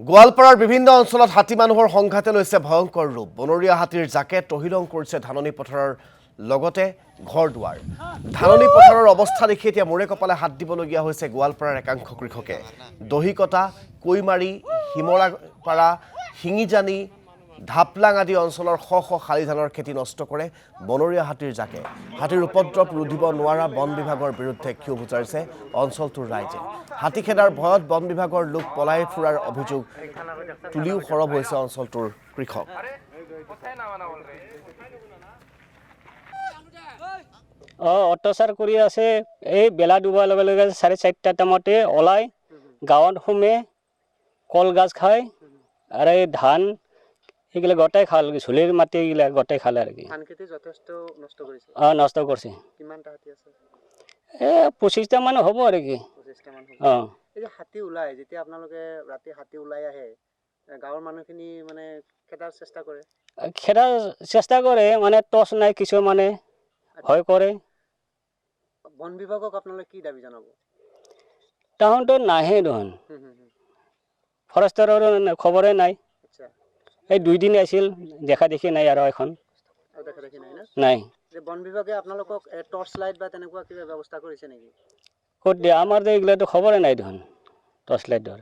গোৱালপাৰাৰ বিভিন্ন অঞ্চলত হাতী মানুহৰ সংঘাতে লৈছে ভয়ংকৰ ৰূপ। বনৰীয়া হাতীৰ জাকে তহিলং কৰিছে ধাননি পথাৰৰ লগতে ঘৰ দুৱাৰ। ধাননি পথাৰৰ অৱস্থা দেখি এতিয়া মূৰে কপালে হাত দিবলগীয়া হৈছে গোৱালপাৰাৰ একাংশ কৃষকে। দহিকটা, কৈমাৰী, হিমৰাপাৰা, শিঙিজানি, ধাপলাং আদি অঞ্চলৰ শ শ শালি ধানৰ খেতি নষ্ট কৰে বনৰীয়া হাতীৰ জাকে। হাতীৰ উপদ্ৰৱ ৰুধিব নোৱাৰা বন বিভাগৰ বিৰুদ্ধে ক্ষোভ উজাৰিছে অঞ্চলটোৰ ৰাইজে। হাতী খেদাৰ ভয়ত বন বিভাগৰ লোক পলাই ফুৰাৰ অভিযোগ তুলিও সৰব হৈছে অঞ্চলটোৰ কৃষক। অত্যাচাৰ কৰি আছে। এই বেলা ডুবাৰ লগে লগে 4:30টা টাইমতে ওলাই গাঁৱত সোমে কলগাছ খায় আৰু এই ধান এইগিলা গোটাই খাল ঝুলিৰ মাটি এইগিলা গোটাই খালে আৰু কি ধান খেতি যথেষ্ট নষ্ট কৰিছে। নষ্ট কৰিছে। কিমানটা হাতী আছে? 25টা মান হ'ব আৰু কি। 25টা মান হ'ব। এই যে হাতী ওলাই, যেতিয়া আপোনালোকে ৰাতি হাতী ওলাই আহে, গাঁৱৰ মানুহখিনি মানে খেদাৰ চেষ্টা কৰে? খেদাৰ চেষ্টা কৰে, মানে টৰ্চ নাই কিছুমানে ভয় কৰে। বন বিভাগক আপোনালোকে কি দাবী জনাব? তাহোঁতো নাহে দেখোন। ফৰেষ্টাৰৰ খবৰে নাই। আচ্ছা, এই 2 দিন আছিল, দেখা দেখি নাই আৰু এখন দেখা দেখি নাই না? নাই। যে বন বিভাগে আপোনালোকক টৰ্চ লাইট বা তেনেকুৱা কিবা ব্যৱস্থা কৰিছে নেকি? ক'ত দিয়ে? আমাৰ এইগিলাটো খবৰে নাই দেখোন টৰ্চ লাইটৰ।